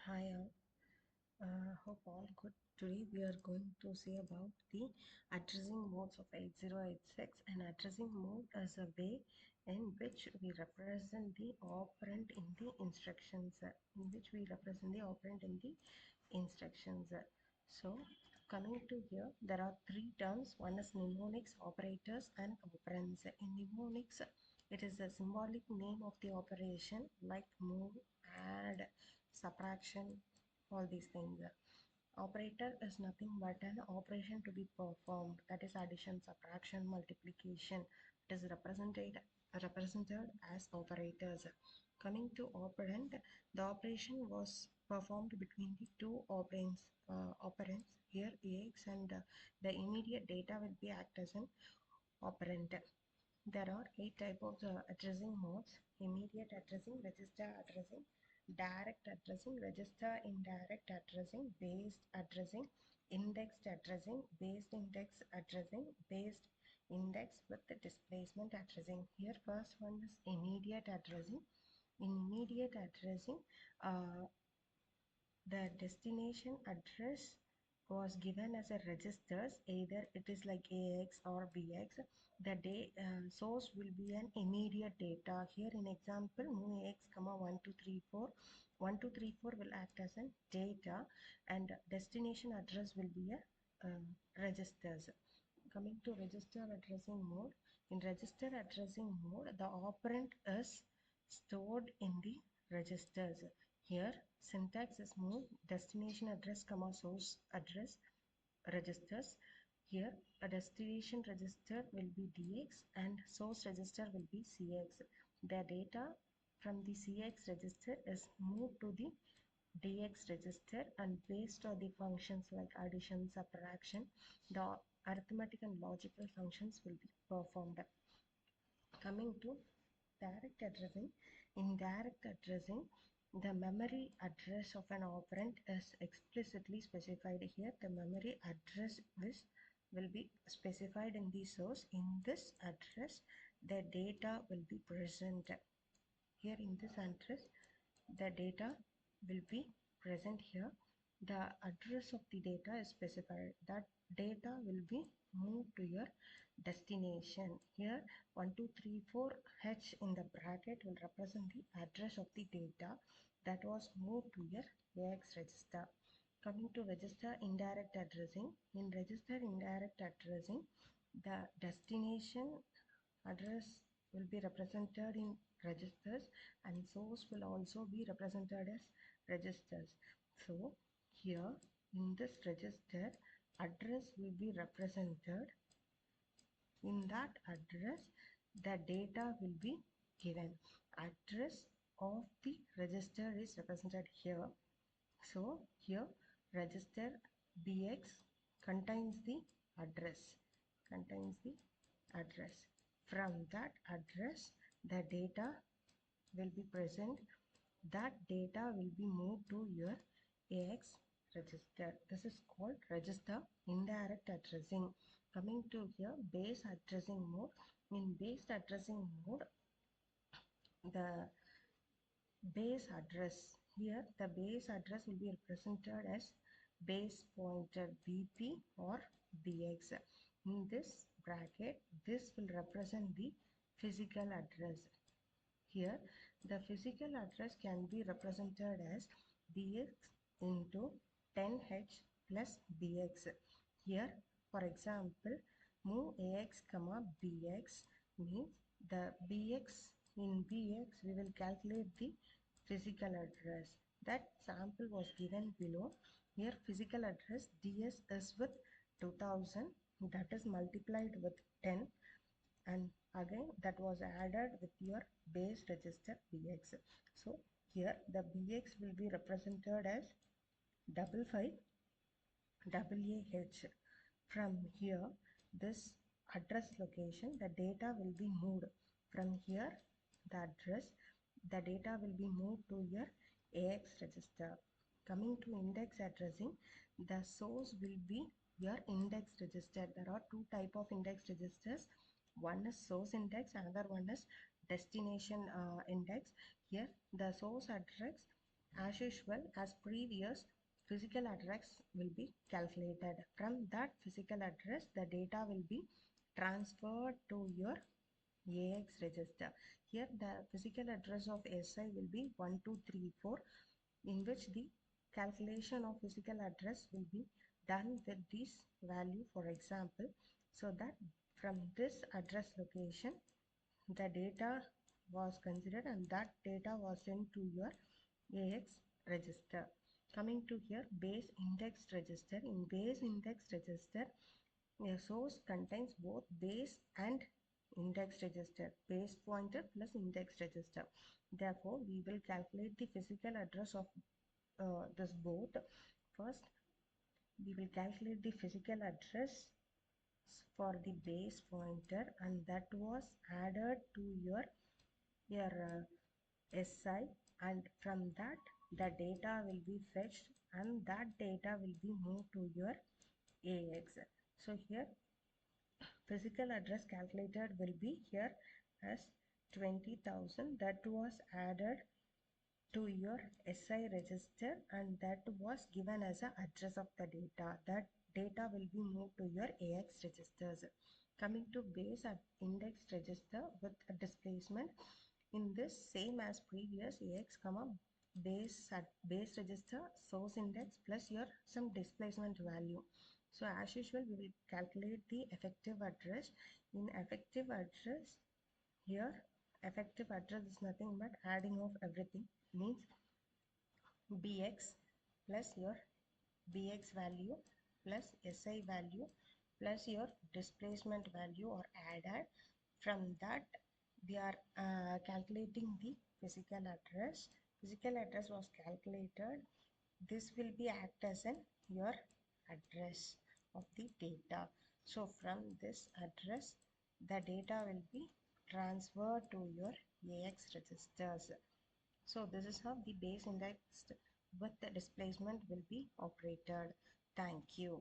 Hi all, hope all good. Today we are going to see about the addressing modes of 8086. And addressing mode is a way in which we represent the operand in the instructions. So coming to here, there are three terms. One is mnemonics, operators, and operands. In mnemonics, it is a symbolic name of the operation like move, add, subtraction, all these things. Operator is nothing but an operation to be performed, that is addition, subtraction, multiplication. It is represented as operators. Coming to operand, the operation was performed between the two operands here AX, and the immediate data will be act as an operand. There are eight types of addressing modes: immediate addressing, register addressing, direct addressing, register indirect addressing, based addressing, indexed addressing, based index addressing, based index with the displacement addressing. Here first one is immediate addressing. In immediate addressing, uh, the destination address was given as a registers, either it is like AX or BX. The source will be an immediate data. Here in example, move AX, 1234. 1234 will act as a data, and destination address will be a registers. Coming to register addressing mode, in register addressing mode, the operand is stored in the registers. Here, syntax is move destination address, source address registers. Here, a destination register will be DX and source register will be CX. The data from the CX register is moved to the DX register, and based on the functions like addition, subtraction, the arithmetic and logical functions will be performed. Coming to direct addressing, in direct addressing, the memory address of an operand is explicitly specified here. The memory address will be specified in the source. In this address, the data will be present. Here in this address, the data will be present here. The address of the data is specified. That data will be moved to your destination. Here 1234H in the bracket will represent the address of the data that was moved to your AX register. Coming to register indirect addressing. In register indirect addressing, the destination address will be represented in registers, and source will also be represented as registers. So here in this register, address will be represented. In that address, the data will be given. Address of the register is represented here. So here register BX contains the address, contains the address. From that address, the data will be present. That data will be moved to your AX register. This is called register indirect addressing. Coming to here, base addressing mode. In base addressing mode, the base address, here the base address will be represented as base pointer BP or BX. In this bracket, this will represent the physical address. Here, the physical address can be represented as BX into 10H plus BX. Here, for example, move AX, BX means the BX, in BX we will calculate the physical address. That sample was given below. Here, physical address DS is with 2000, that is multiplied with 10, and again that was added with your base register BX. So here the BX will be represented as 55AH. From here, this address location, the data will be moved. From here, the address, the data will be moved to your AX register. Coming to index addressing, the source will be your index register. There are two type of index registers. One is source index, another one is destination index. Here, the source address As usual, as previous, physical address will be calculated. From that physical address, the data will be transferred to your AX register. Here the physical address of SI will be 1234, in which the calculation of physical address will be done with this value, for example, so that from this address location the data was considered and that data was sent to your AX register. Coming to here, base index register. In base index register, a source contains both base and index register, base pointer plus index register. Therefore, we will calculate the physical address of this both. First, we will calculate the physical address for the base pointer, and that was added to your SI, and from that the data will be fetched and that data will be moved to your AX. So here physical address calculated will be here as 20,000, that was added to your SI register and that was given as a address of the data. That data will be moved to your AX registers. Coming to base at index register with a displacement, in this same as previous, AX comma base at base register source index plus your some displacement value. So as usual, we will calculate the effective address. In effective address, here effective address is nothing but adding of everything, means bx plus your bx value plus SI value plus your displacement value or added. From that we are calculating the physical address. Physical address was calculated. This will be act as an your address of the data. So from this address the data will be transferred to your AX registers. So this is how the base index with the displacement will be operated. Thank you.